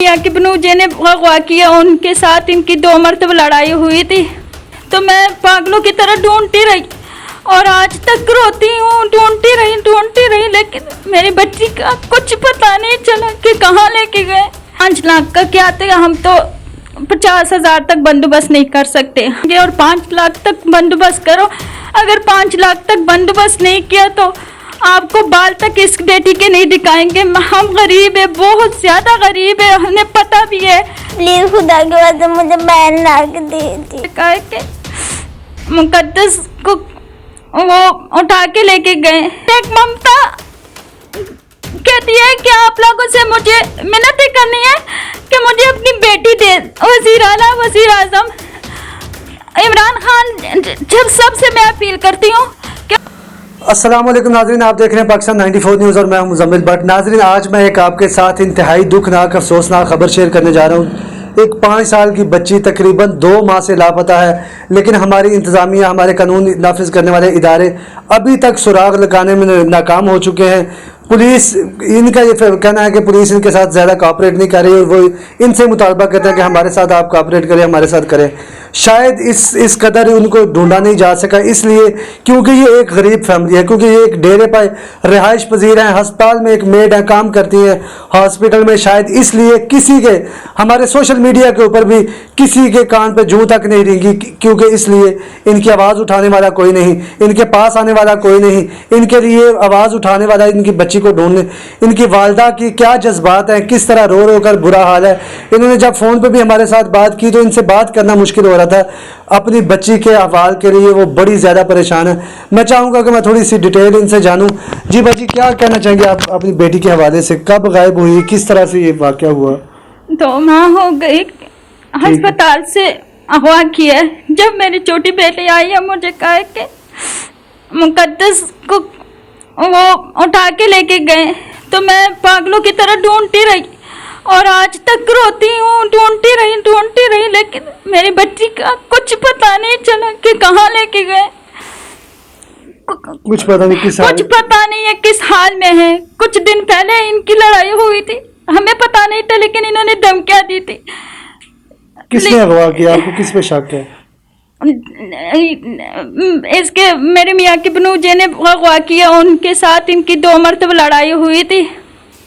यहाँ की बनूजे ने अगवा किया, उनके साथ इनकी 2 मरतबा लड़ाई हुई थी। तो मैं पागलों की तरह ढूंढती रही और आज तक रोती हूँ, ढूंढती रही, लेकिन मेरी बच्ची का कुछ पता नहीं चला कि कहाँ लेके गए। 5 लाख का क्या थे, हम तो 50,000 तक बंदोबस्त नहीं कर सकते और 5 लाख तक बंदोबस्त करो। अगर 5 लाख तक बंदोबस्त नहीं किया तो आपको बाल तक इस बेटी के नहीं दिखाएंगे। हम गरीब है, बहुत ज्यादा गरीब है, हमें पता भी है। प्लीज खुदा के वास्ते मुझे बहन ला के दे के मुकद्दस को वो उठा के लेके गए। एक ममता कहती है कि आप लोगों से मुझे मिन्नतें करनी है कि मुझे अपनी बेटी दे। वजीर आला, वजीर आजम इमरान खान, जब सबसे मैं अपील करती हूँ। अस्सलाम वालेकुम नाज़रीन, आप देख रहे हैं पाकिस्तान 94 न्यूज़ और मैं हूं मुज़म्मिल भट्ट। नाज़रीन, आज मैं एक आपके साथ इंतहाई दुखनाक अफसोसनाक खबर शेयर करने जा रहा हूं। एक 5 साल की बच्ची तकरीबन 2 माह से लापता है, लेकिन हमारी इंतज़ामिया, हमारे कानून नाफिज करने वाले इदारे अभी तक सुराग लगाने में नाकाम हो चुके हैं। पुलिस, इनका ये कहना है कि पुलिस इनके साथ ज़्यादा कोऑपरेट नहीं कर रही और वो इनसे मुतालबा करते हैं कि हमारे साथ आप कोऑपरेट करें, हमारे साथ करें। शायद इस कदर उनको ढूंढा नहीं जा सका, इसलिए क्योंकि ये एक गरीब फैमिली है, क्योंकि ये एक डेरे पर रिहाइश पजीर हैं, अस्पताल में एक मेड है, काम करती हैं हॉस्पिटल में। शायद इसलिए किसी के, हमारे सोशल मीडिया के ऊपर भी किसी के कान पे जूं तक नहीं रेंगी, क्योंकि इसलिए इनकी आवाज़ उठाने वाला कोई नहीं, इनके पास आने वाला कोई नहीं, इनके लिए आवाज़ उठाने वाला, इनकी बच्ची को ढूंढने। इनकी वालदा की क्या जज्बात हैं, किस तरह रो रो कर बुरा हाल है। इन्होंने जब फ़ोन पे भी हमारे साथ बात की तो इनसे बात करना मुश्किल हो रहा था। अपनी बच्ची के अहवाल के लिए वो बड़ी ज़्यादा परेशान है। मैं चाहूँगा कि मैं थोड़ी सी डिटेल इनसे जानूँ। जी बच्ची, क्या कहना चाहेंगे आप अपनी बेटी के हवाले से? कब गायब हुई, किस तरह से ये वाक़या हुआ? 2 माह हो गई, अस्पताल से अगवा किया। जब मेरी छोटी बेटी आई है, मुझे कहा कि मुकद्दस को वो उठा के लेके गए, तो मैं पागलों की तरह ढूंढती रही और आज तक रोती हूँ, ढूंढती रही, लेकिन मेरी बच्ची का कुछ पता नहीं चला कि कहाँ लेके गए। कुछ पता नहीं किस हाल में है। कुछ दिन पहले इनकी लड़ाई हुई थी, हमें पता नहीं था, लेकिन इन्होंने धमकियाँ दी थी। किसने अगवा किया? आपको किस पे शक है? इसके मेरे मियाँ की बनूजे ने अगवा किया, उनके साथ इनकी 2 मरतबा लड़ाई हुई थी।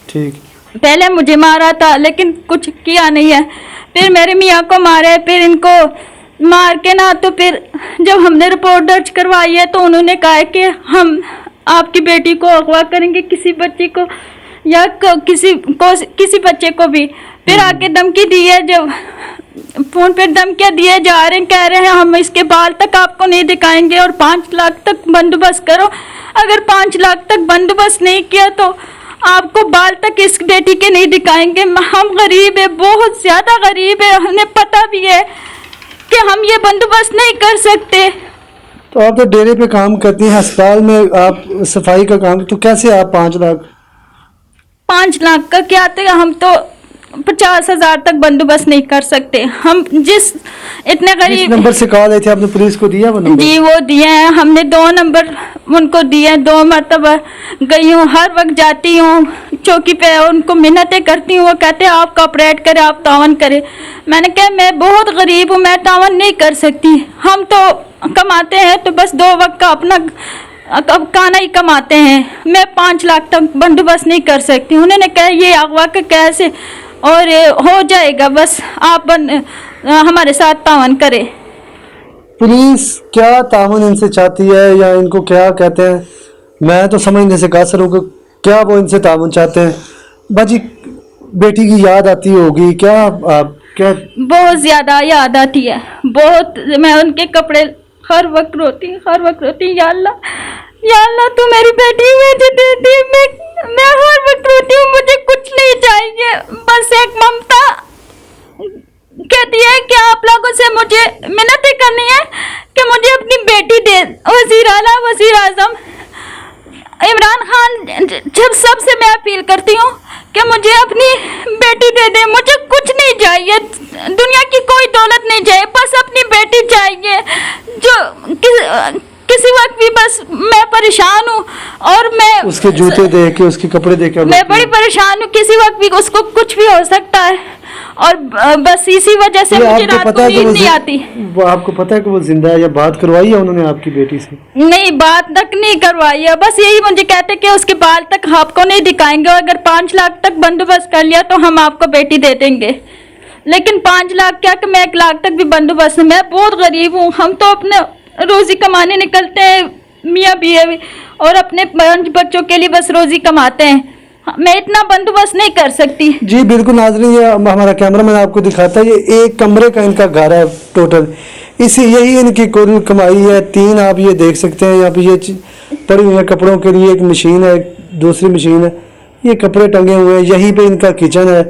ठीक। पहले मुझे मारा था, लेकिन कुछ किया नहीं है। फिर मेरे मियाँ को मारे, फिर इनको मार के ना, तो फिर जब हमने रिपोर्ट दर्ज करवाई है तो उन्होंने कहा कि हम आपकी बेटी को अगवा करेंगे, किसी बच्ची को या किसी बच्चे को भी। फिर आके धमकी दी है, जब फोन पर धमकियाँ दिए जा रहे हैं, कह रहे हैं हम इसके बाल तक आपको नहीं दिखाएंगे और 5 लाख तक बंदोबस्त करो। अगर 5 लाख तक बंदोबस्त नहीं किया तो आपको बाल तक इस बेटी के नहीं दिखाएंगे। हम गरीब है, बहुत ज्यादा गरीब है, हमें पता भी है कि हम ये बंदोबस्त नहीं कर सकते। तो आप तो डेरे पे काम करती हैं, अस्पताल में आप सफाई का काम, तो कैसे आप 5 लाख का क्या थे, हम तो 50,000 तक बंदोबस्त नहीं कर सकते। हम जिस इतने गरीब नंबर से कॉल आई थी, आपने पुलिस को दिया वो नंबर? जी, वो दिए हैं, हमने 2 नंबर उनको दिए, 2 मरतबा गई हूँ, हर वक्त जाती हूँ चौकी पे, उनको मिन्नतें करती हूँ। वो कहते हैं आप कोऑपरेट करें, आप तावन करें। मैंने कहा मैं बहुत गरीब हूँ, मैं तावन नहीं कर सकती। हम तो कमाते हैं तो बस 2 वक्त का अपना खाना ही कमाते हैं, मैं 5 लाख तक बंदोबस्त नहीं कर सकती। उन्होंने कहा ये अगवा का कैसे और हो जाएगा, बस आप हमारे साथ तावन करें। पुलिस क्या तावन इनसे चाहती है या इनको क्या कहते हैं? मैं तो समझने से कासर हूँ कि क्या वो इनसे तावन चाहते हैं। बाजी, बेटी की याद आती होगी क्या? आप क्या? बहुत ज्यादा याद आती है, बहुत। मैं उनके कपड़े हर वक्त रोती। या अल्लाह तू मेरी बेटी मुझे दे दी। मैं हर वक्त रोती हूँ, मुझे कुछ नहीं चाहिए, बस एक ममता कहती है कि आप लोगों से मुझे मिन्नतें करनी है कि मुझे अपनी बेटी दे। वजीर आला, वजीर आजम इमरान खान, जब सबसे मैं अपील करती हूँ कि मुझे अपनी बेटी दे दे। मुझे कुछ नहीं चाहिए, दुनिया की कोई दौलत नहीं चाहिए, बस अपनी बेटी चाहिए। जो किसी वक्त भी बस मैं परेशान हूँ और मैं उसके जूते देख के, उसके कपड़े देख के मैं बड़ी परेशान हूँ। किसी वक्त भी उसको कुछ भी हो सकता है। और बस इसी वजह से ये मुझे आपको रात पता को है कि नींद नहीं आती। वो आपको पता है कि वो जिंदा है, या बात करवाई है उन्होंने आपकी बेटी से? नहीं, बात तक नहीं करवाई है, बस यही मुझे कहते कि उसके बाल तक आपको नहीं दिखाएंगे, और अगर 5 लाख तक बंदोबस्त कर लिया तो हम आपको बेटी दे देंगे। लेकिन 5 लाख क्या कि मैं 1 लाख तक भी बंदोबस्त, मैं बहुत गरीब हूँ। हम तो अपने रोजी कमाने निकलते हैं मियाँ बीवी, और अपने 5 बच्चों के लिए बस रोजी कमाते हैं। मैं इतना बंदोबस्त नहीं कर सकती। जी बिल्कुल नाज़रीन, ये हमारा कैमरामैन आपको दिखाता है, ये 1 कमरे का इनका घर है टोटल, इसी यही इनकी कुल कमाई है। 3 आप ये देख सकते हैं, यहाँ पे ये पड़ी हुई है कपड़ों के लिए, एक मशीन है, दूसरी मशीन है, ये कपड़े टंगे हुए हैं, यहीं पे इनका किचन है,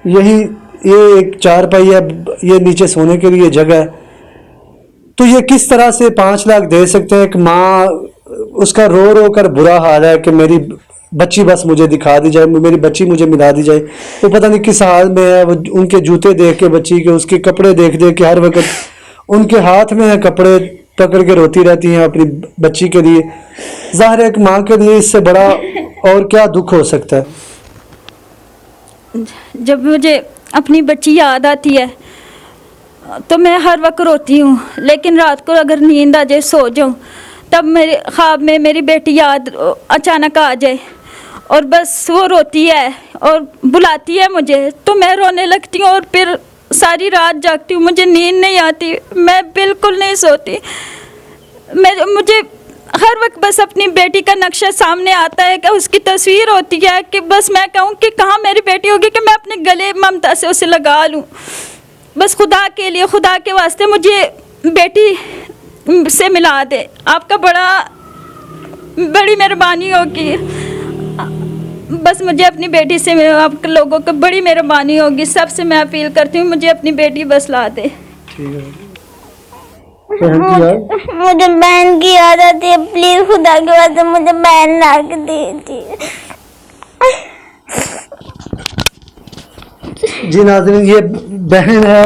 यही ये एक 4 पाई है, ये नीचे सोने के लिए जगह है। तो ये किस तरह से 5 लाख दे सकते हैं? एक माँ, उसका रो रो कर बुरा हाल है कि मेरी बच्ची बस मुझे दिखा दी जाए, मेरी बच्ची मुझे मिला दी जाए। वो पता नहीं किस हाल में है, वो उनके जूते देख के बच्ची के, उसके कपड़े देख देख के हर वक्त उनके हाथ में है कपड़े, पकड़ के रोती रहती हैं अपनी बच्ची के लिए। ज़ाहिर है एक माँ के लिए इससे बड़ा और क्या दुख हो सकता है। जब मुझे अपनी बच्ची याद आती है तो मैं हर वक्त रोती हूँ, लेकिन रात को अगर नींद आ जाए, सो जाऊँ, तब मेरे ख्वाब में मेरी बेटी याद अचानक आ जाए, और बस वो रोती है और बुलाती है मुझे, तो मैं रोने लगती हूँ और फिर सारी रात जागती हूँ, मुझे नींद नहीं आती, मैं बिल्कुल नहीं सोती। मुझे हर वक्त बस अपनी बेटी का नक्शा सामने आता है, कि उसकी तस्वीर होती है, कि बस मैं कहूँ कि कहाँ मेरी बेटी होगी, कि मैं अपने गले ममता से उसे लगा लूँ। बस खुदा के लिए, खुदा के वास्ते मुझे बेटी से मिला दे, आपका बड़ी मेहरबानी होगी। बस मुझे अपनी बेटी से, आप लोगों को बड़ी मेहरबानी होगी, सबसे मैं अपील करती हूँ, मुझे अपनी बेटी बस ला दे। मुझे बहन की याद आती है, प्लीज खुदा के वास्ते मुझे बहन ला के दीजिए। जी नाज़रीन, ये बहन है,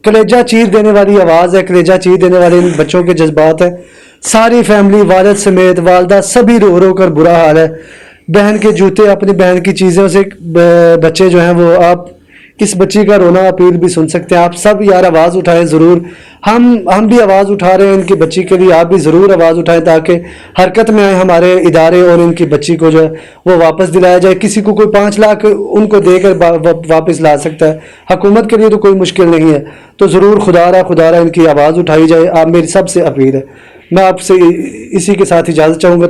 कलेजा चीर देने वाली आवाज़ है, कलेजा चीर देने वाले इन बच्चों के जज्बात हैं। सारी फैमिली, वालिद समेत, वालदा, सभी रो रो कर बुरा हाल है। बहन के जूते, अपनी बहन की चीज़ों से बच्चे जो हैं वो, आप इस बच्ची का रोना अपील भी सुन सकते हैं। आप सब यार आवाज़ उठाएं ज़रूर, हम भी आवाज़ उठा रहे हैं इनकी बच्ची के लिए, आप भी ज़रूर आवाज़ उठाएं ताकि हरकत में आए हमारे इदारे और इनकी बच्ची को जो है वो वापस दिलाया जाए। किसी को कोई 5 लाख उनको देकर वापस ला सकता है, हुकूमत के लिए तो कोई मुश्किल नहीं है। तो ज़रूर खुदारा इनकी आवाज़ उठाई जाए, आप मेरी सबसे अपील है। मैं आपसे इसी के साथ इजाज़त चाहूँगा।